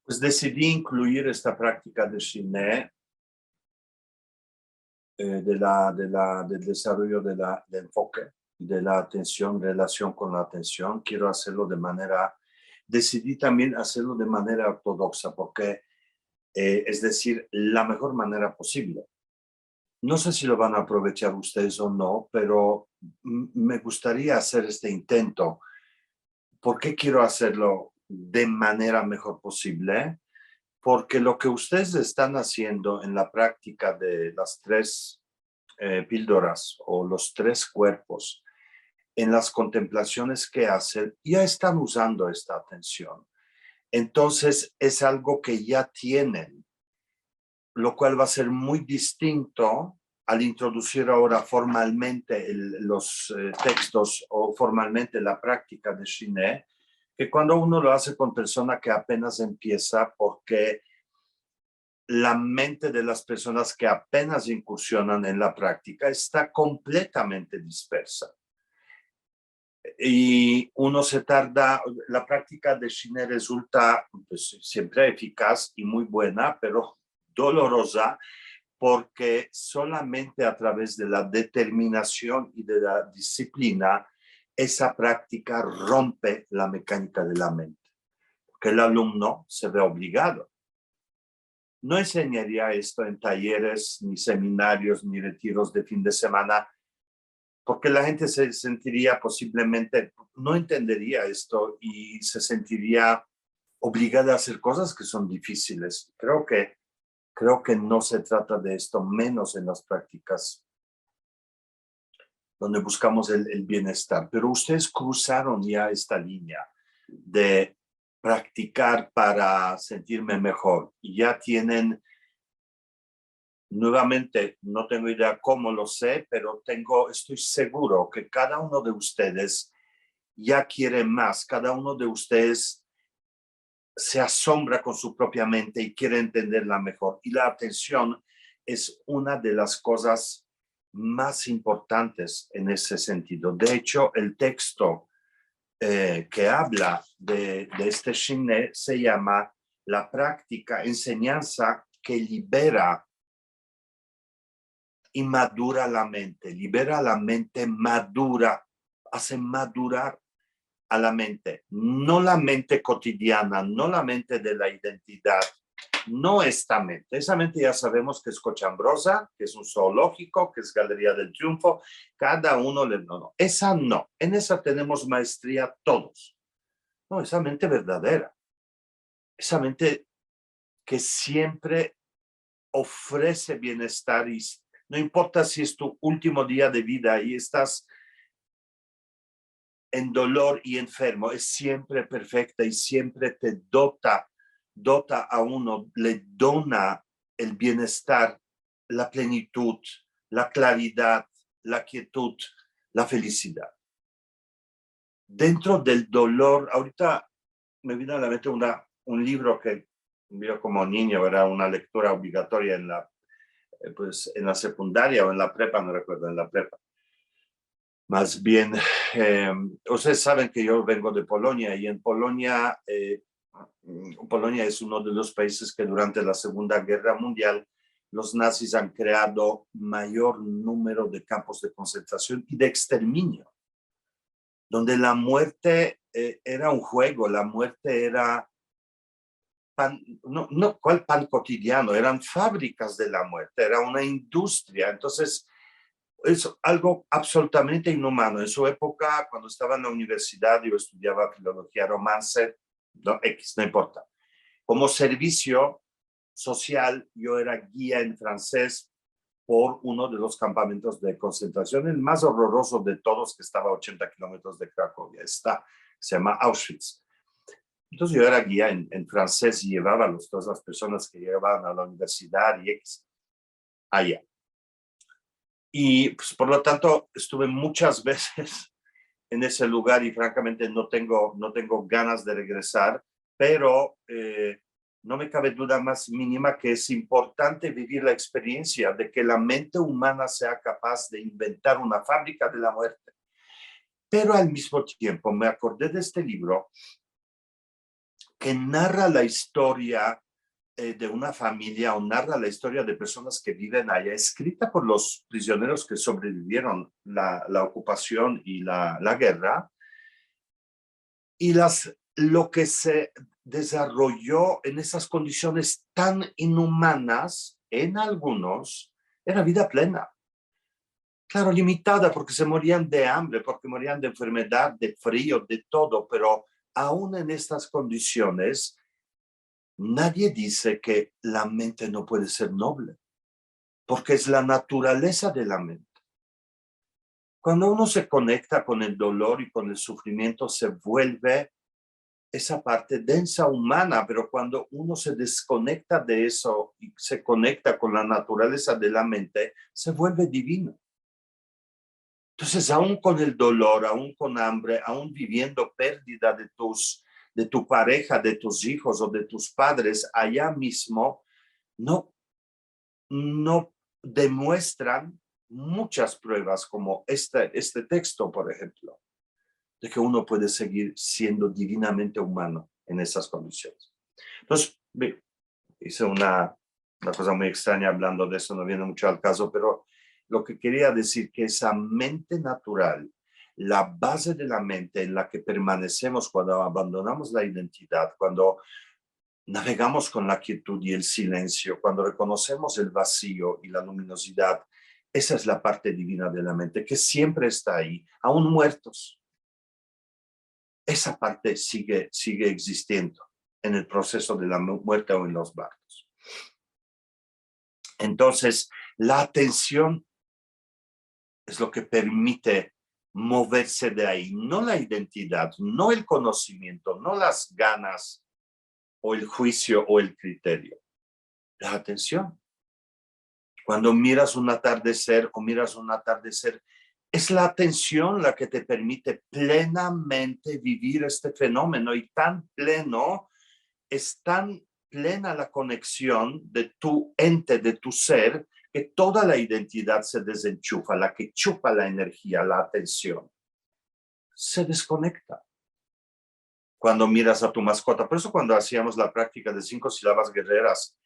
Pues decidí incluir esta práctica de Shiné del desarrollo de enfoque, de la atención, relación con la atención. Quiero hacerlo decidí también hacerlo de manera ortodoxa, porque es decir, la mejor manera posible. No sé si lo van a aprovechar ustedes o no, pero me gustaría hacer este intento. ¿Por qué quiero hacerlo de manera mejor posible? Porque lo que ustedes están haciendo en la práctica de las tres píldoras o los tres cuerpos, en las contemplaciones que hacen, ya están usando esta atención. Entonces es algo que ya tienen, lo cual va a ser muy distinto al introducir ahora formalmente los textos o formalmente la práctica de Shiné, que cuando uno lo hace con persona que apenas empieza, porque la mente de las personas que apenas incursionan en la práctica está completamente dispersa. Y uno se tarda, la práctica de Shiné resulta pues, siempre eficaz y muy buena, pero dolorosa, porque solamente a través de la determinación y de la disciplina, esa práctica rompe la mecánica de la mente, porque el alumno se ve obligado. No enseñaría esto en talleres, ni seminarios, ni retiros de fin de semana, porque la gente se sentiría posiblemente, no entendería esto y se sentiría obligada a hacer cosas que son difíciles. Creo que no se trata de esto, menos en las prácticas donde buscamos el bienestar. Pero ustedes cruzaron ya esta línea de practicar para sentirme mejor y ya tienen, nuevamente, no tengo idea cómo lo sé, pero estoy seguro que cada uno de ustedes ya quiere más, cada uno de ustedes se asombra con su propia mente y quiere entenderla mejor. Y la atención es una de las cosas más importantes en ese sentido. De hecho, el texto que habla de este Shiné se llama la práctica, enseñanza que libera y madura la mente, libera la mente madura, hace madurar a la mente, no la mente cotidiana, no la mente de la identidad, no esta mente. Esa mente ya sabemos que es cochambrosa, que es un zoológico, que es Galería del Triunfo, cada uno no. Esa no, en esa tenemos maestría todos. No, esa mente verdadera, esa mente que siempre ofrece bienestar y no importa si es tu último día de vida y estás en dolor y enfermo, es siempre perfecta y siempre te dota a uno, le dona el bienestar, la plenitud, la claridad, la quietud, la felicidad. Dentro del dolor, ahorita me vino a la mente un libro que vio como niño, era una lectura obligatoria en la secundaria o en la prepa, no recuerdo, en la prepa. Más bien, ustedes saben que yo vengo de Polonia y en Polonia, Polonia es uno de los países que durante la Segunda Guerra Mundial los nazis han creado mayor número de campos de concentración y de exterminio, donde la muerte era un juego, la muerte era pan, no, ¿cuál pan cotidiano? Eran fábricas de la muerte, era una industria. Entonces, es algo absolutamente inhumano. En su época, cuando estaba en la universidad, yo estudiaba filología romance, no importa. Como servicio social, yo era guía en francés por uno de los campamentos de concentración, el más horroroso de todos, que estaba a 80 kilómetros de Cracovia. Se llama Auschwitz. Entonces yo era guía en francés y llevaba a todas las personas que llegaban a la universidad y allá. Y pues, por lo tanto, estuve muchas veces en ese lugar y francamente no tengo ganas de regresar, pero no me cabe duda más mínima que es importante vivir la experiencia de que la mente humana sea capaz de inventar una fábrica de la muerte. Pero al mismo tiempo me acordé de este libro que narra la historia de una familia o narra la historia de personas que viven allá, escrita por los prisioneros que sobrevivieron la ocupación y la guerra, y lo que se desarrolló en esas condiciones tan inhumanas, en algunos, era vida plena. Claro, limitada porque se morían de hambre, porque morían de enfermedad, de frío, de todo, pero aún en estas condiciones, nadie dice que la mente no puede ser noble, porque es la naturaleza de la mente. Cuando uno se conecta con el dolor y con el sufrimiento, se vuelve esa parte densa humana, pero cuando uno se desconecta de eso y se conecta con la naturaleza de la mente, se vuelve divino. Entonces, aún con el dolor, aún con hambre, aún viviendo pérdida de tu pareja, de tus hijos o de tus padres, allá mismo, no demuestran muchas pruebas como este texto, por ejemplo, de que uno puede seguir siendo divinamente humano en esas condiciones. Entonces, hice una cosa muy extraña hablando de eso, no viene mucho al caso, pero lo que quería decir que esa mente natural, la base de la mente en la que permanecemos cuando abandonamos la identidad, cuando navegamos con la quietud y el silencio, cuando reconocemos el vacío y la luminosidad, esa es la parte divina de la mente que siempre está ahí, aún muertos. Esa parte sigue existiendo en el proceso de la muerte o en los barcos. Entonces, la atención es lo que permite moverse de ahí, no la identidad, no el conocimiento, no las ganas o el juicio o el criterio. La atención. Cuando miras un atardecer o miras un atardecer, es la atención la que te permite plenamente vivir este fenómeno, y tan pleno, es tan plena la conexión de tu ente, de tu ser, que toda la identidad se desenchufa, la que chupa la energía, la atención, se desconecta. Cuando miras a tu mascota, por eso cuando hacíamos la práctica de 5 sílabas guerreras,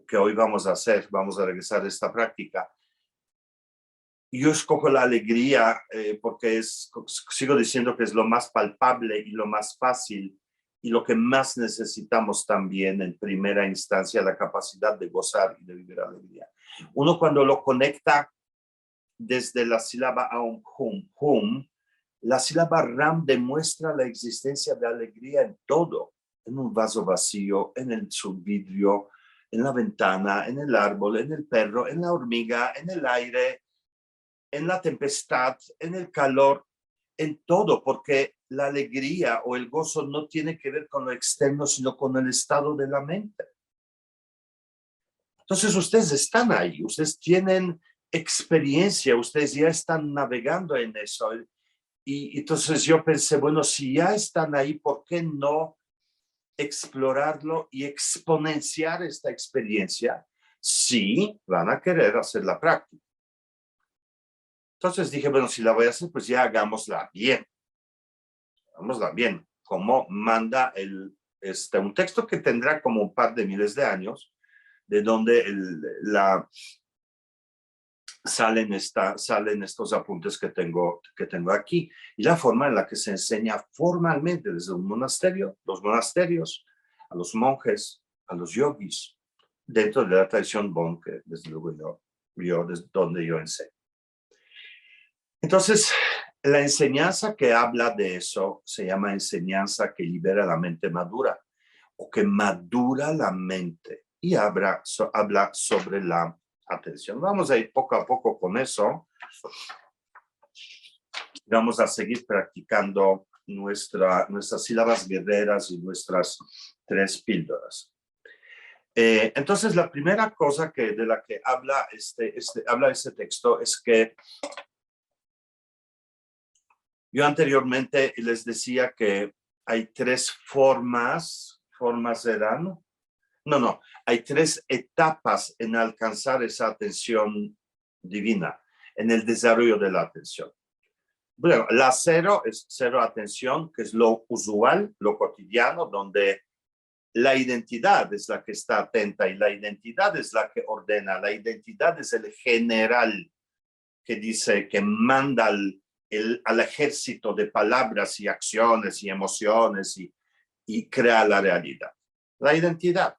que hoy vamos a hacer, vamos a regresar a esta práctica, yo escojo la alegría porque sigo diciendo que es lo más palpable y lo más fácil y lo que más necesitamos también en primera instancia, la capacidad de gozar y de vivir alegría. Uno cuando lo conecta desde la sílaba aum, hum, la sílaba ram demuestra la existencia de alegría en todo, en un vaso vacío, en el vidrio, en la ventana, en el árbol, en el perro, en la hormiga, en el aire, en la tempestad, en el calor, en todo, porque la alegría o el gozo no tiene que ver con lo externo, sino con el estado de la mente. Entonces ustedes están ahí, ustedes tienen experiencia, ustedes ya están navegando en eso. Y entonces yo pensé, bueno, si ya están ahí, ¿por qué no explorarlo y exponenciar esta experiencia si van a querer hacer la práctica? Entonces dije, bueno, si la voy a hacer, pues ya hagámosla bien. Hagámosla bien. Como manda un texto que tendrá como un par de miles de años, de donde salen estos apuntes que tengo aquí. Y la forma en la que se enseña formalmente desde un monasterio, los monasterios, a los monjes, a los yogis, dentro de la tradición Bon, que desde luego desde donde yo enseño. Entonces, la enseñanza que habla de eso se llama enseñanza que libera la mente madura o que madura la mente, y habla sobre la atención. Vamos a ir poco a poco con eso. Vamos a seguir practicando nuestras sílabas guerreras y nuestras 3 píldoras. Entonces, la primera cosa de la que habla este texto es que yo anteriormente les decía que hay 3 formas eran, hay 3 etapas en alcanzar esa atención divina, en el desarrollo de la atención. Bueno, la 0 es 0 atención, que es lo usual, lo cotidiano, donde La identidad es la que está atenta y la identidad es la que ordena. La identidad es el general que dice, que manda al ejército de palabras y acciones y emociones y crea la realidad. La identidad.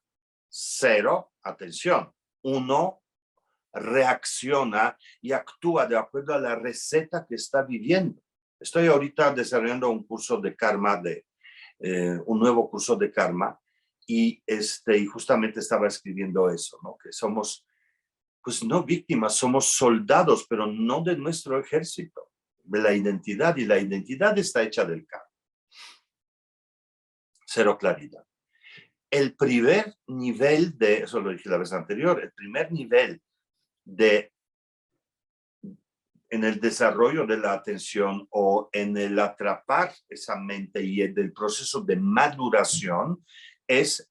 0, atención. 1 reacciona y actúa de acuerdo a la receta que está viviendo. Estoy ahorita desarrollando un curso de karma, un nuevo curso de karma, y justamente estaba escribiendo eso, ¿no? Que somos, pues no víctimas, somos soldados, pero no de nuestro ejército, de la identidad, y la identidad está hecha del karma. 0 claridad. El primer nivel eso lo dije la vez anterior, el primer nivel en el desarrollo de la atención o en el atrapar esa mente y del proceso de maduración es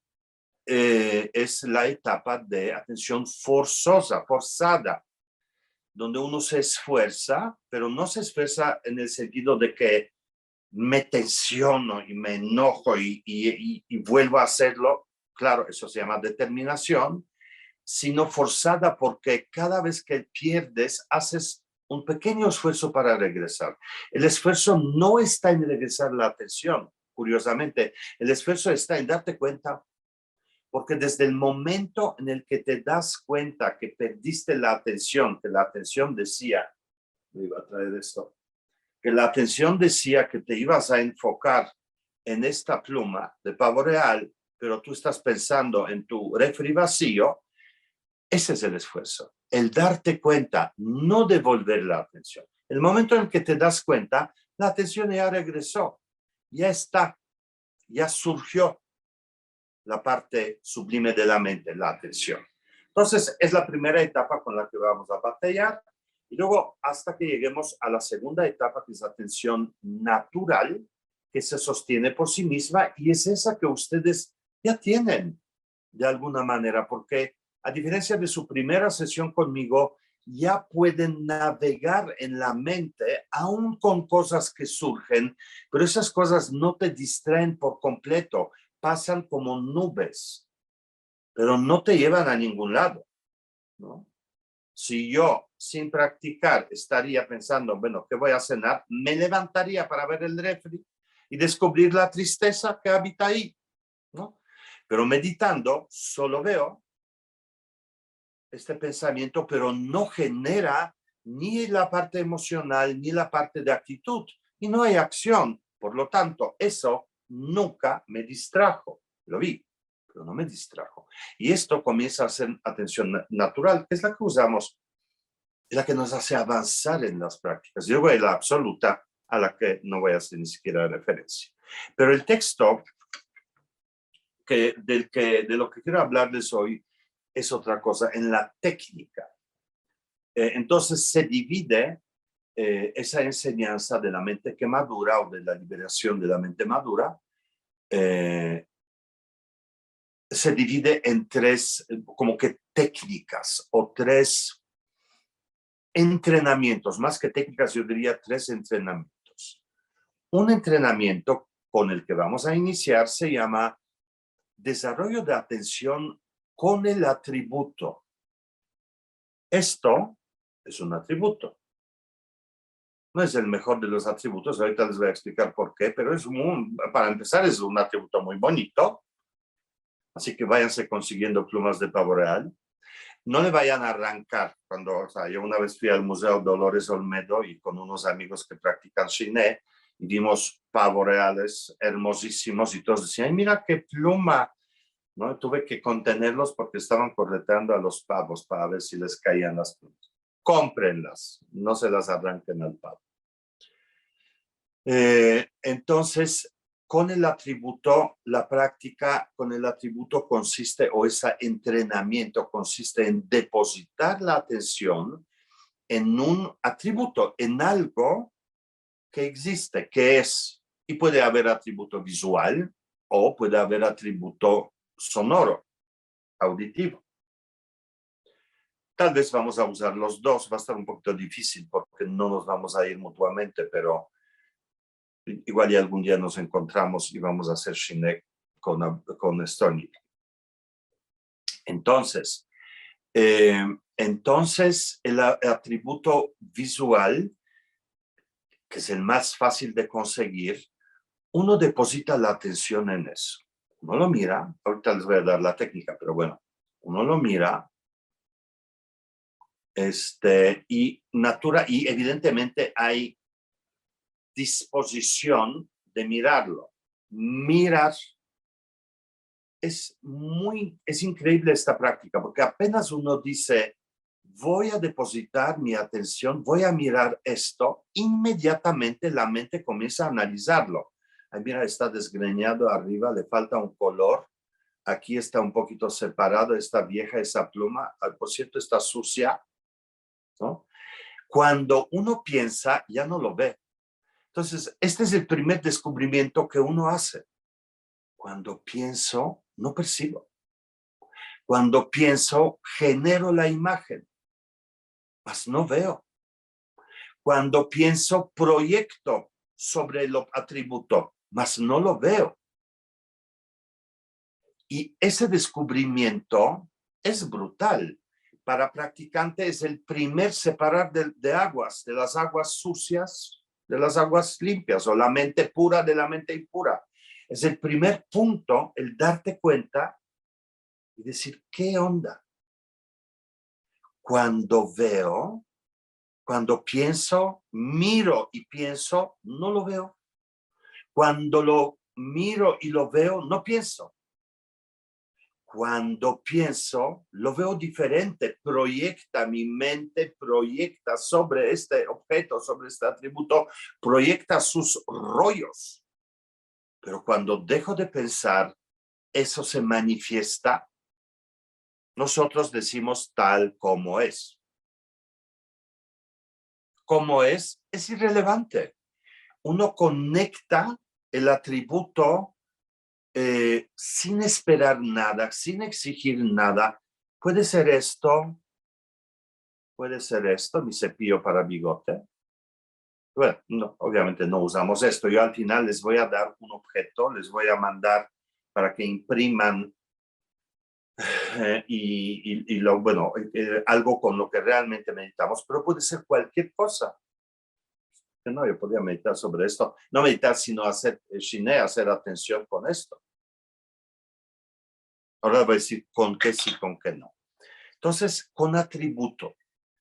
la etapa de atención forzada, donde uno se esfuerza, pero no se esfuerza en el sentido de que me tensiono y me enojo y vuelvo a hacerlo. Claro, eso se llama determinación, sino forzada porque cada vez que pierdes, haces un pequeño esfuerzo para regresar. El esfuerzo no está en regresar la atención, curiosamente. El esfuerzo está en darte cuenta, porque desde el momento en el que te das cuenta que perdiste la atención, que la atención decía, me iba a traer esto, que la atención decía que te ibas a enfocar en esta pluma de pavo real, pero tú estás pensando en tu refri vacío. Ese es el esfuerzo, el darte cuenta, no devolver la atención. El momento en que te das cuenta, la atención ya regresó, ya está, ya surgió la parte sublime de la mente, la atención. Entonces, es la primera etapa con la que vamos a batallar, y luego hasta que lleguemos a la segunda etapa, que es la atención natural, que se sostiene por sí misma, y es esa que ustedes ya tienen de alguna manera, porque a diferencia de su primera sesión conmigo, ya pueden navegar en la mente, aún con cosas que surgen, pero esas cosas no te distraen por completo, pasan como nubes, pero no te llevan a ningún lado, ¿no? Si yo, sin practicar, estaría pensando, bueno, ¿qué voy a cenar? Me levantaría para ver el refri y descubrir la tristeza que habita ahí, ¿no? Pero meditando, solo veo este pensamiento, pero no genera ni la parte emocional ni la parte de actitud, y no hay acción. Por lo tanto, eso nunca me distrajo. Lo vi, pero no me distrajo. Y esto comienza a ser atención natural, que es la que usamos, es la que nos hace avanzar en las prácticas. Yo voy a la absoluta, a la que no voy a hacer ni siquiera referencia. Pero el texto de lo que quiero hablarles hoy es otra cosa, en la técnica. Entonces se divide esa enseñanza de la mente que madura, o de la liberación de la mente madura, se divide en 3 como que técnicas o 3 entrenamientos, más que técnicas, yo diría 3 entrenamientos. Un entrenamiento con el que vamos a iniciar se llama desarrollo de atención con el atributo. Esto es un atributo. No es el mejor de los atributos, ahorita les voy a explicar por qué, pero para empezar es un atributo muy bonito, así que váyanse consiguiendo plumas de pavo real. No le vayan a arrancar yo una vez fui al Museo Dolores Olmedo y con unos amigos que practican Shiné, y vimos pavos reales hermosísimos y todos decían, mira qué pluma, ¿no? Tuve que contenerlos porque estaban correteando a los pavos para ver si les caían las plumas. Cómprenlas, no se las arranquen al pavo. Entonces, con el atributo, la práctica con el atributo consiste, o ese entrenamiento consiste en depositar la atención en un atributo, en algo que existe, que es, y puede haber atributo visual o puede haber atributo sonoro, auditivo. Tal vez vamos a usar los dos, va a estar un poquito difícil porque no nos vamos a ir mutuamente, pero igual y algún día nos encontramos y vamos a hacer Shiné con Stony. Entonces, el atributo visual, que es el más fácil de conseguir, uno deposita la atención en eso. Uno lo mira, ahorita les voy a dar la técnica, pero bueno, uno lo mira, y evidentemente hay disposición de mirarlo. Mirar es increíble esta práctica, porque apenas uno dice, voy a depositar mi atención, voy a mirar esto, inmediatamente la mente comienza a analizarlo. Ay, mira, está desgreñado arriba, le falta un color, aquí está un poquito separado, está vieja esa pluma, por cierto, está sucia, ¿no? Cuando uno piensa, ya no lo ve. Entonces, este es el primer descubrimiento que uno hace. Cuando pienso, no percibo. Cuando pienso, genero la imagen, mas no veo. Cuando pienso, proyecto sobre el atributo, mas no lo veo. Y ese descubrimiento es brutal. Para practicante es el primer separar de aguas, de las aguas sucias, de las aguas limpias, o la mente pura de la mente impura. Es el primer punto, el darte cuenta y decir, ¿qué onda? Cuando veo, cuando pienso, miro y pienso, no lo veo. Cuando lo miro y lo veo, no pienso. Cuando pienso, lo veo diferente, proyecta mi mente, proyecta sobre este objeto, sobre este atributo, proyecta sus rollos. Pero cuando dejo de pensar, eso se manifiesta. Nosotros decimos tal como es. Como es irrelevante. Uno conecta el atributo sin esperar nada, sin exigir nada. Puede ser esto, mi cepillo para bigote. Bueno, no, obviamente no usamos esto. Yo al final les voy a dar un objeto, les voy a mandar para que impriman algo con lo que realmente meditamos, pero puede ser cualquier cosa. No, yo podría meditar sobre esto. No meditar, sino hacer shiné, hacer atención con esto. Ahora voy a decir con qué sí, con qué no. Entonces, con atributo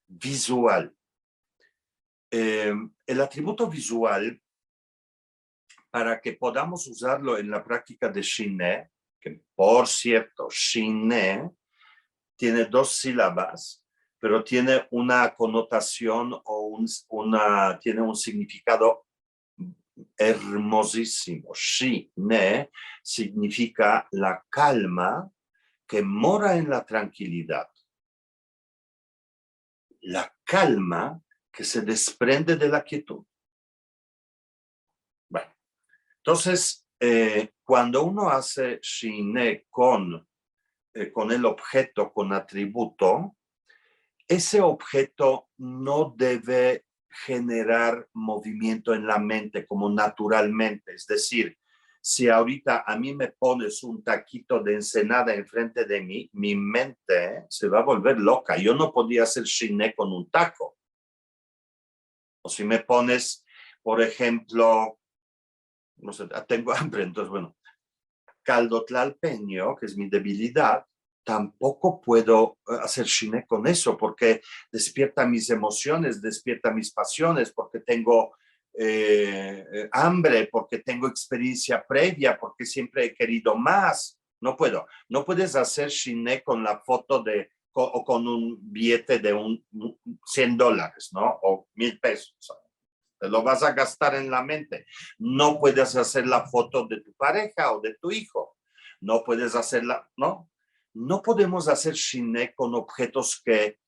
visual. El atributo visual, para que podamos usarlo en la práctica de shiné, que por cierto, shiné tiene 2 sílabas, pero tiene una connotación o tiene un significado hermosísimo. Shiné significa la calma que mora en la tranquilidad. La calma que se desprende de la quietud. Bueno, entonces, cuando uno hace shiné con el objeto, con atributo, ese objeto no debe generar movimiento en la mente como naturalmente. Es decir, si ahorita a mí me pones un taquito de ensenada enfrente de mí, mi mente se va a volver loca. Yo no podía hacer shiné con un taco. O si me pones, por ejemplo, no sé, tengo hambre, entonces, bueno, caldo tlalpeño, que es mi debilidad, tampoco puedo hacer shiné con eso, porque despierta mis emociones, despierta mis pasiones, porque tengo hambre, porque tengo experiencia previa, porque siempre he querido más. No puedo. No puedes hacer shiné con la foto o con un billete de $100, ¿no? O $1000. Te lo vas a gastar en la mente. No puedes hacer la foto de tu pareja o de tu hijo. No puedes hacerla, ¿no? No podemos hacer shiné con objetos que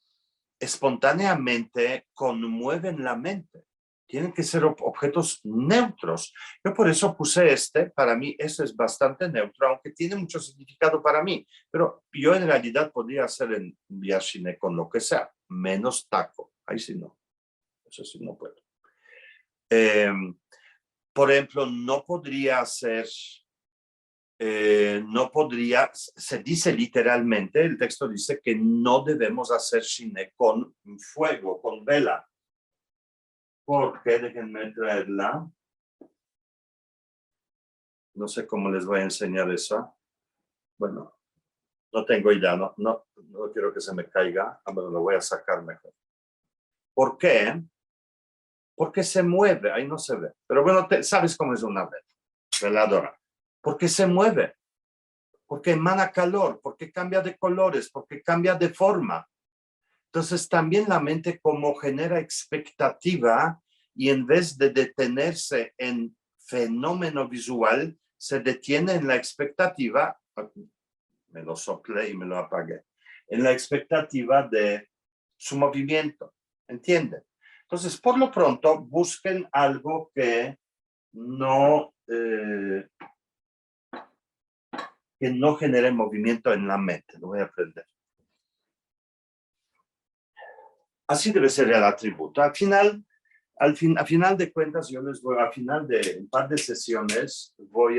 espontáneamente conmueven la mente. Tienen que ser objetos neutros. Yo por eso puse para mí eso es bastante neutro, aunque tiene mucho significado para mí. Pero yo en realidad podría hacer en vía shiné con lo que sea, menos taco. Ahí sí no. Eso sí no puedo. Por ejemplo, no podría hacer no podría, se dice literalmente, el texto dice que no debemos hacer shine con fuego, con vela. Porque, déjenme traerla. No sé cómo les voy a enseñar eso. Bueno, no tengo idea, no quiero que se me caiga. Bueno, lo voy a sacar mejor. ¿Por qué? Porque se mueve, ahí no se ve. Pero bueno, sabes cómo es una veladora. Porque se mueve, porque emana calor, porque cambia de colores, porque cambia de forma. Entonces también la mente como genera expectativa y en vez de detenerse en fenómeno visual, se detiene en la expectativa, me lo soplé y me lo apagué, en la expectativa de su movimiento, ¿entienden? Entonces, por lo pronto, busquen algo que no genere movimiento en la mente. Lo voy a aprender. Así debe ser el atributo. Al final de cuentas, yo les voy, al final de un par de sesiones, les voy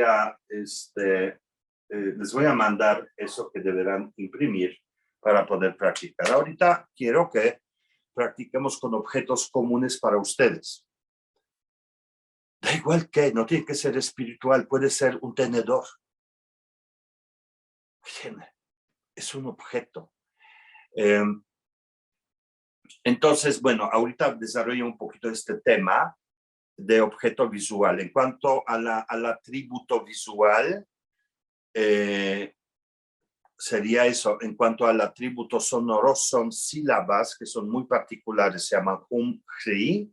a mandar eso que deberán imprimir para poder practicar. Ahorita quiero que practiquemos con objetos comunes para ustedes. Da igual que, no tiene que ser espiritual, puede ser un tenedor. Es un objeto. Entonces, bueno, ahorita desarrollo un poquito este tema de objeto visual. En cuanto al atributo visual, sería eso. En cuanto al atributo sonoro, son sílabas que son muy particulares, se llaman hum, hri.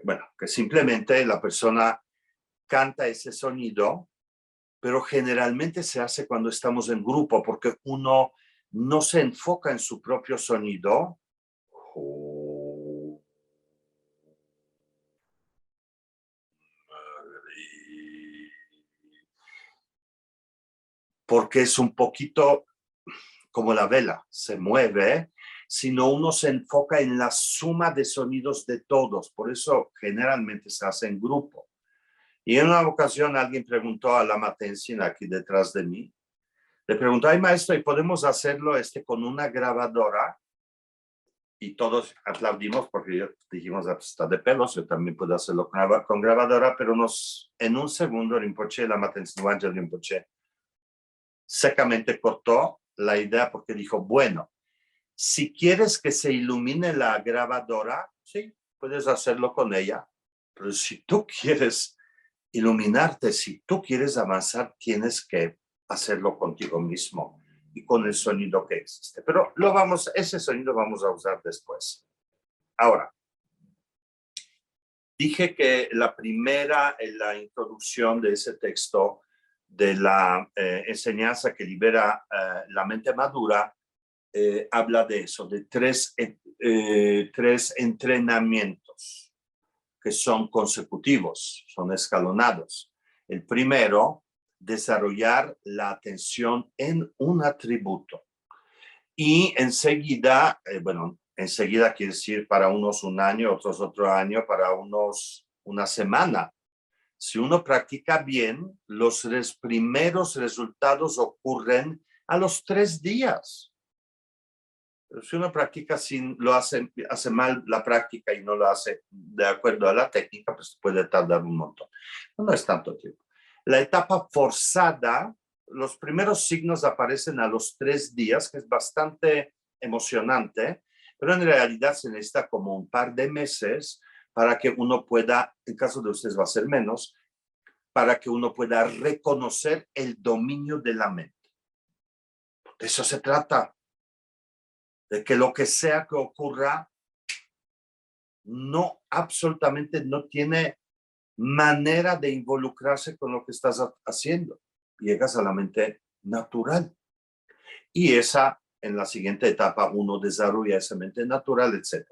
Bueno, que simplemente la persona canta ese sonido, pero generalmente se hace cuando estamos en grupo, porque uno no se enfoca en su propio sonido. Porque es un poquito como la vela, se mueve, sino uno se enfoca en la suma de sonidos de todos. Por eso generalmente se hace en grupo. Y en una ocasión alguien preguntó a Lama Tenzin aquí detrás de mí, le preguntó, ay maestro, ¿y podemos hacerlo con una grabadora? Y todos aplaudimos porque dijimos, está de pelos, yo también puedo hacerlo con grabadora, pero en un segundo Rinpoche, Lama Tenzin Wangyal Rinpoche, secamente cortó la idea porque dijo, bueno, si quieres que se ilumine la grabadora, sí, puedes hacerlo con ella, pero si tú quieres iluminarte, si tú quieres avanzar, tienes que hacerlo contigo mismo y con el sonido que existe. Pero ese sonido vamos a usar después. Ahora, dije que en la introducción de ese texto de la enseñanza que libera la mente madura, habla de eso, de tres entrenamientos que son consecutivos, son escalonados. El primero, desarrollar la atención en un atributo. Y enseguida, enseguida quiere decir para unos un año, otros otro año, para unos una semana. Si uno practica bien, los primeros resultados ocurren a los 3 días. Pero si uno practica hace mal la práctica y no lo hace de acuerdo a la técnica, pues puede tardar un montón. No es tanto tiempo. La etapa forzada, los primeros signos aparecen a los 3 días, que es bastante emocionante, pero en realidad se necesita como un par de meses para que uno pueda, en caso de ustedes va a ser menos, para que uno pueda reconocer el dominio de la mente. De eso se trata. De que lo que sea que ocurra, absolutamente no tiene manera de involucrarse con lo que estás haciendo. Llegas a la mente natural. Y en la siguiente etapa, uno desarrolla esa mente natural, etc.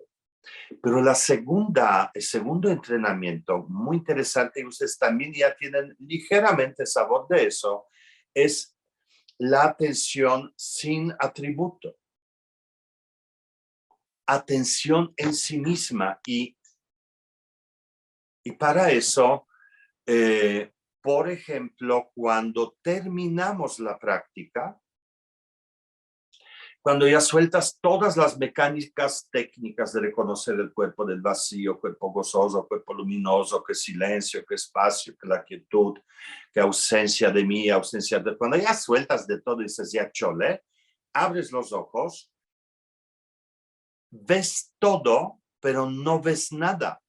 Pero el segundo entrenamiento, muy interesante, y ustedes también ya tienen ligeramente sabor de eso, es la atención sin atributo. Atención en sí misma y para eso por ejemplo, cuando terminamos la práctica, cuando ya sueltas todas las mecánicas técnicas de reconocer el cuerpo del vacío, cuerpo gozoso, cuerpo luminoso, que silencio, que espacio, que la quietud, que ausencia de mí, ausencia de... Cuando ya sueltas de todo y dices, ya chole, abres los ojos, ves todo, pero no ves nada.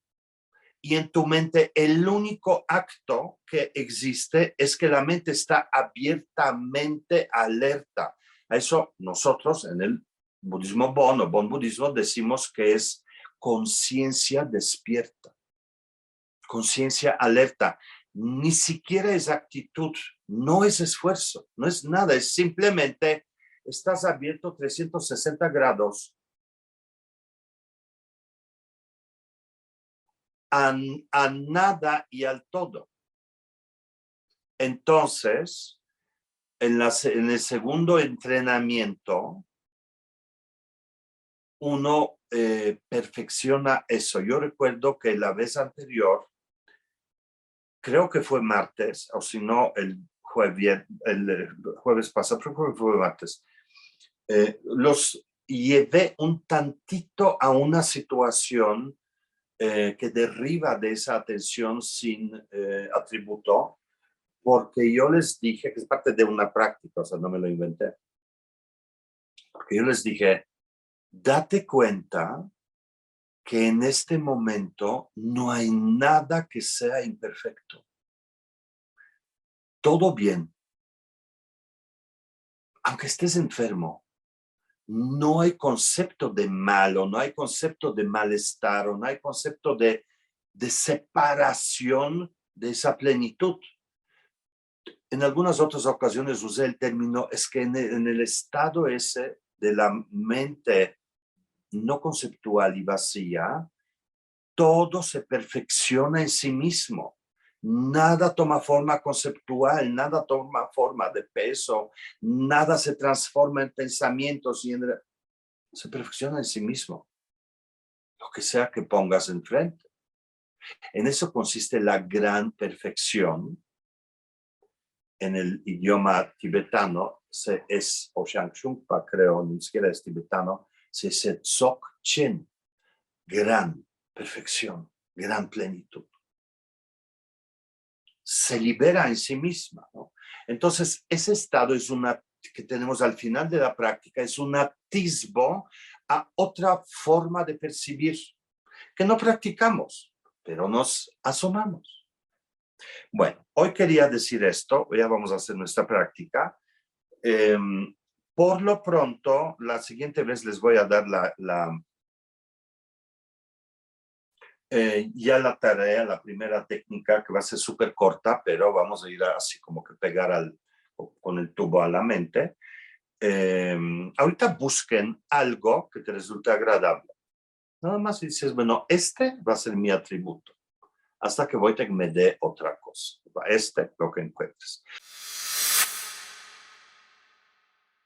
Y en tu mente el único acto que existe es que la mente está abiertamente alerta. A eso nosotros en el budismo Bon o Bon budismo decimos que es conciencia despierta, conciencia alerta. Ni siquiera es actitud, no es esfuerzo, no es nada, es simplemente estás abierto 360 grados a nada y al todo. Entonces, en el segundo entrenamiento, uno perfecciona eso. Yo recuerdo que la vez anterior, creo que fue martes, o si no, el jueves pasado, creo que fue martes, los llevé un tantito a una situación que derriba de esa atención sin atributo, porque yo les dije, que es parte de una práctica, o sea, no me lo inventé, porque yo les dije, date cuenta que en este momento no hay nada que sea imperfecto. Todo bien. Aunque estés enfermo, no hay concepto de malo, no hay concepto de malestar, o no hay concepto de separación de esa plenitud. En algunas otras ocasiones usé el término, es que en el estado ese de la mente no conceptual y vacía, todo se perfecciona en sí mismo. Nada toma forma conceptual, nada toma forma de peso, nada se transforma en pensamientos y se perfecciona en sí mismo. Lo que sea que pongas enfrente. En eso consiste la gran perfección. En el idioma tibetano es, o Shangshungpa creo, ni siquiera es tibetano, se dice Dzogchen, gran perfección, gran plenitud. Se libera en sí misma, ¿no? Entonces, ese estado es una que tenemos al final de la práctica, es un atisbo a otra forma de percibir, que no practicamos, pero nos asomamos. Bueno, hoy quería decir esto, ya vamos a hacer nuestra práctica. Por lo pronto, la siguiente vez les voy a dar ya la tarea, la primera técnica, que va a ser súper corta, pero vamos a ir así como que pegar con el tubo a la mente. Ahorita busquen algo que te resulte agradable. Nada más dices, bueno, este va a ser mi atributo, hasta que Wojtek me dé otra cosa. Este, lo que encuentres.